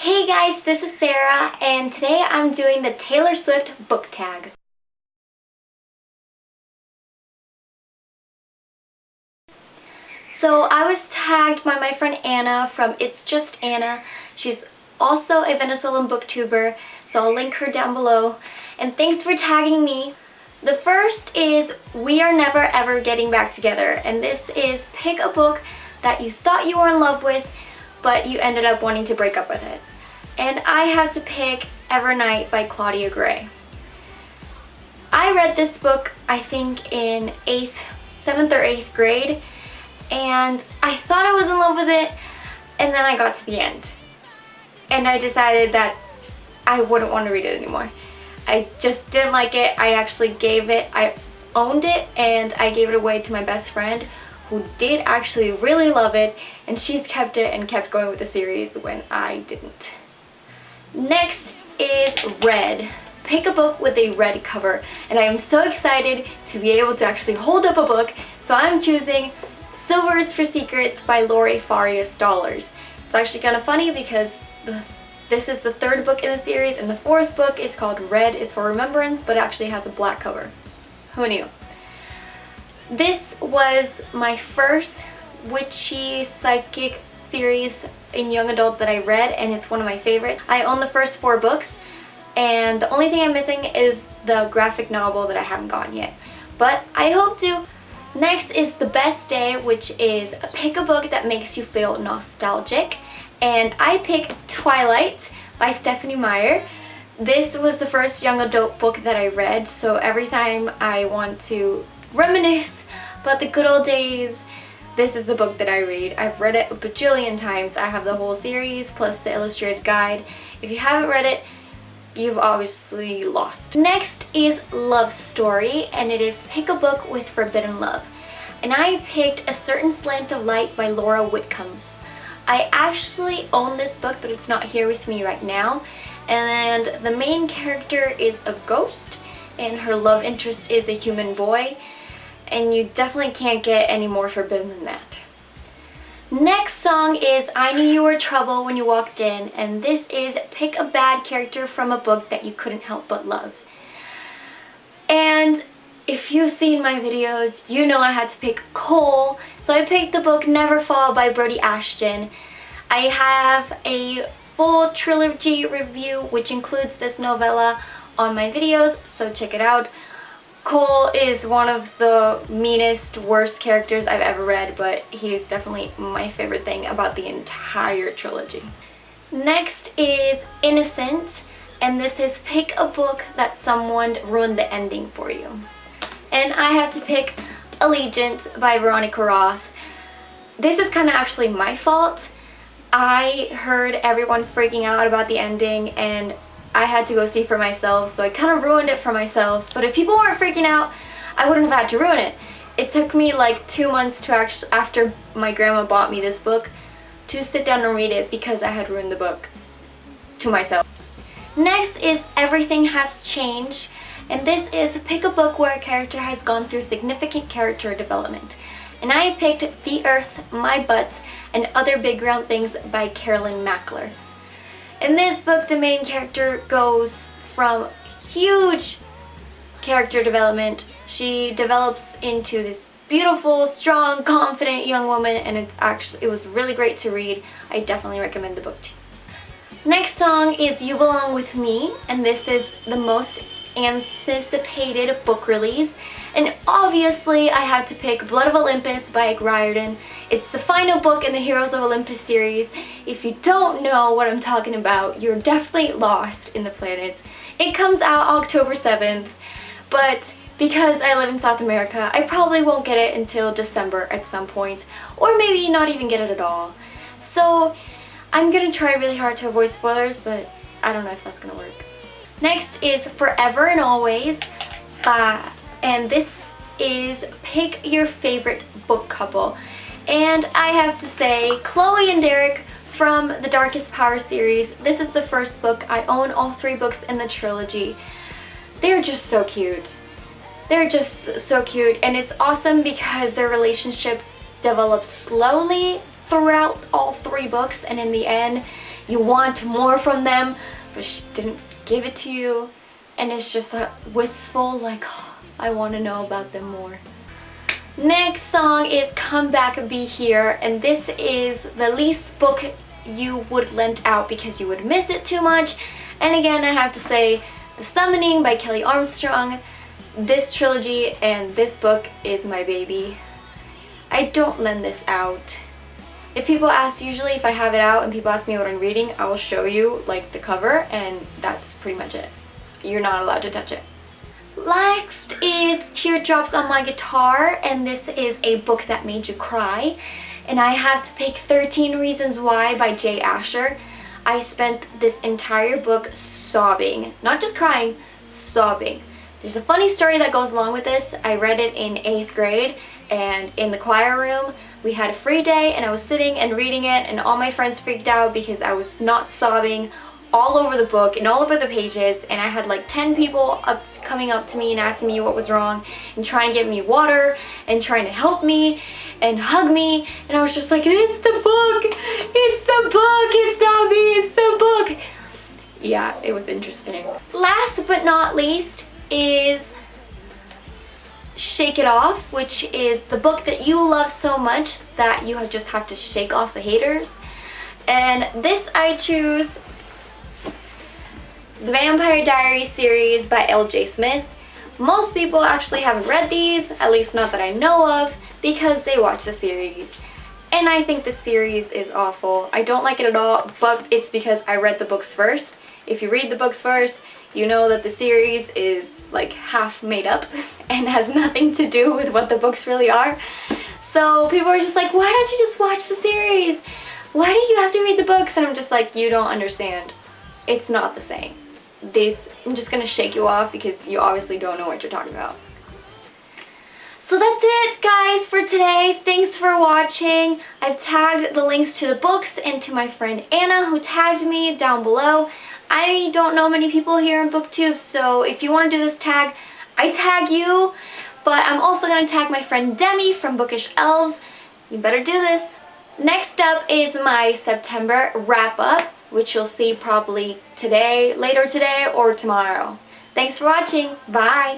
Hey guys, this is Sarah, and today I'm doing the Taylor Swift book tag. So I was tagged by my friend Anna from ItsJustAna. She's also a Venezuelan booktuber, so I'll link her down below. And thanks for tagging me. The first is We Are Never Ever Getting Back Together, and this is pick a book that you thought you were in love with, but you ended up wanting to break up with it. And I had to pick Evernight by Claudia Gray. I read this book, I think, in 7th or 8th grade, and I thought I was in love with it, and then I got to the end. And I decided that I wouldn't want to read it anymore. I just didn't like it. I owned it, and I gave it away to my best friend, who did actually really love it, and she's kept it and kept going with the series when I didn't. Next is Red. Pick a book with a red cover, and I am so excited to be able to actually hold up a book, so I'm choosing Silver is for Secrets by Lori Farias Dollars. It's actually kind of funny because this is the 3rd book in the series, and the 4th book is called Red is for Remembrance, but actually has a black cover. Who knew? This was my first witchy psychic series in young adult that I read, and it's one of my favorites. I own the first 4 books, and the only thing I'm missing is the graphic novel that I haven't gotten yet, but I hope to. Next is The Best Day, which is pick a book that makes you feel nostalgic, and I picked Twilight by Stephanie Meyer. This was the first young adult book that I read, so every time I want to reminisce about the good old days, this is the book that I read. I've read it a bajillion times. I have the whole series plus the illustrated guide. If you haven't read it, you've obviously lost. Next is Love Story, and it is pick a book with forbidden love. And I picked A Certain Slant of Light by Laura Whitcomb. I actually own this book, but it's not here with me right now. And the main character is a ghost, and her love interest is a human boy. And you definitely can't get any more forbidden than that. Next song is I Knew You Were Trouble When You Walked In, and this is pick a bad character from a book that you couldn't help but love. And if you've seen my videos, you know I had to pick Cole, so I picked the book Never Fall by Brody Ashton. I have a full trilogy review, which includes this novella, on my videos, so check it out. Cole is one of the meanest, worst characters I've ever read, but he is definitely my favorite thing about the entire trilogy. Next is Innocence, and this is pick a book that someone ruined the ending for you. And I have to pick Allegiance by Veronica Roth. This is kind of actually my fault. I heard everyone freaking out about the ending, and I had to go see for myself, so I kind of ruined it for myself. But if people weren't freaking out, I wouldn't have had to ruin it. It took me like 2 months to after my grandma bought me this book to sit down and read it because I had ruined the book to myself. Next is Everything Has Changed, and this is pick a book where a character has gone through significant character development. And I picked The Earth, My Butts, and Other Big Round Things by Carolyn Mackler. In this book, the main character goes from huge character development. She develops into this beautiful, strong, confident young woman, and it was really great to read. I definitely recommend the book to you. Next song is You Belong With Me, and this is the most anticipated book release. And obviously, I had to pick Blood of Olympus by Ike Riordan. It's the final book in the Heroes of Olympus series. If you don't know what I'm talking about, you're definitely lost in the planets. It comes out October 7th, but because I live in South America, I probably won't get it until December at some point, or maybe not even get it at all. So I'm going to try really hard to avoid spoilers, but I don't know if that's going to work. Next is Forever and Always, and this is pick your favorite book couple. And I have to say, Chloe and Derek from the Darkest Power series. This is the first book. I own all 3 books in the trilogy. They're just so cute. They're just so cute, and it's awesome because their relationship develops slowly throughout all 3 books, and in the end, you want more from them, but she didn't give it to you, and it's just a wistful, like, oh, I want to know about them more. Next song is Come Back Be Here, and this is the least book you would lend out because you would miss it too much. And again, I have to say, The Summoning by Kelly Armstrong, this trilogy and this book is my baby. I don't lend this out. If people ask, usually if I have it out and people ask me what I'm reading, I will show you like the cover, and that's pretty much it. You're not allowed to touch it. Next is Teardrops on My Guitar, and this is a book that made you cry. And I have to pick 13 Reasons Why by Jay Asher. I spent this entire book sobbing. Not just crying, sobbing. There's a funny story that goes along with this. I read it in 8th grade, and in the choir room, we had a free day, and I was sitting and reading it, and all my friends freaked out because I was not sobbing all over the book and all over the pages, and I had like 10 people coming up to me and asking me what was wrong and trying to get me water and trying to help me and hug me, and I was just like, it's the book! It's the book! It's not me! It's the book! Yeah, it was interesting. Last but not least is Shake It Off, which is the book that you love so much that you just have to shake off the haters. And this I choose the Vampire Diaries series by L.J. Smith. Most people actually haven't read these, at least not that I know of, because they watch the series. And I think the series is awful. I don't like it at all, but it's because I read the books first. If you read the books first, you know that the series is like half made up and has nothing to do with what the books really are. So people are just like, why don't you just watch the series? Why do you have to read the books? And I'm just like, you don't understand. It's not the same. I'm just going to shake you off because you obviously don't know what you're talking about. So that's it, guys, for today. Thanks for watching. I've tagged the links to the books and to my friend Anna, who tagged me, down below. I don't know many people here in BookTube, so if you want to do this tag, I tag you. But I'm also going to tag my friend Demi from BookishElves. You better do this. Next up is my September wrap-up, which you'll see probably today, later today, or tomorrow. Thanks for watching. Bye.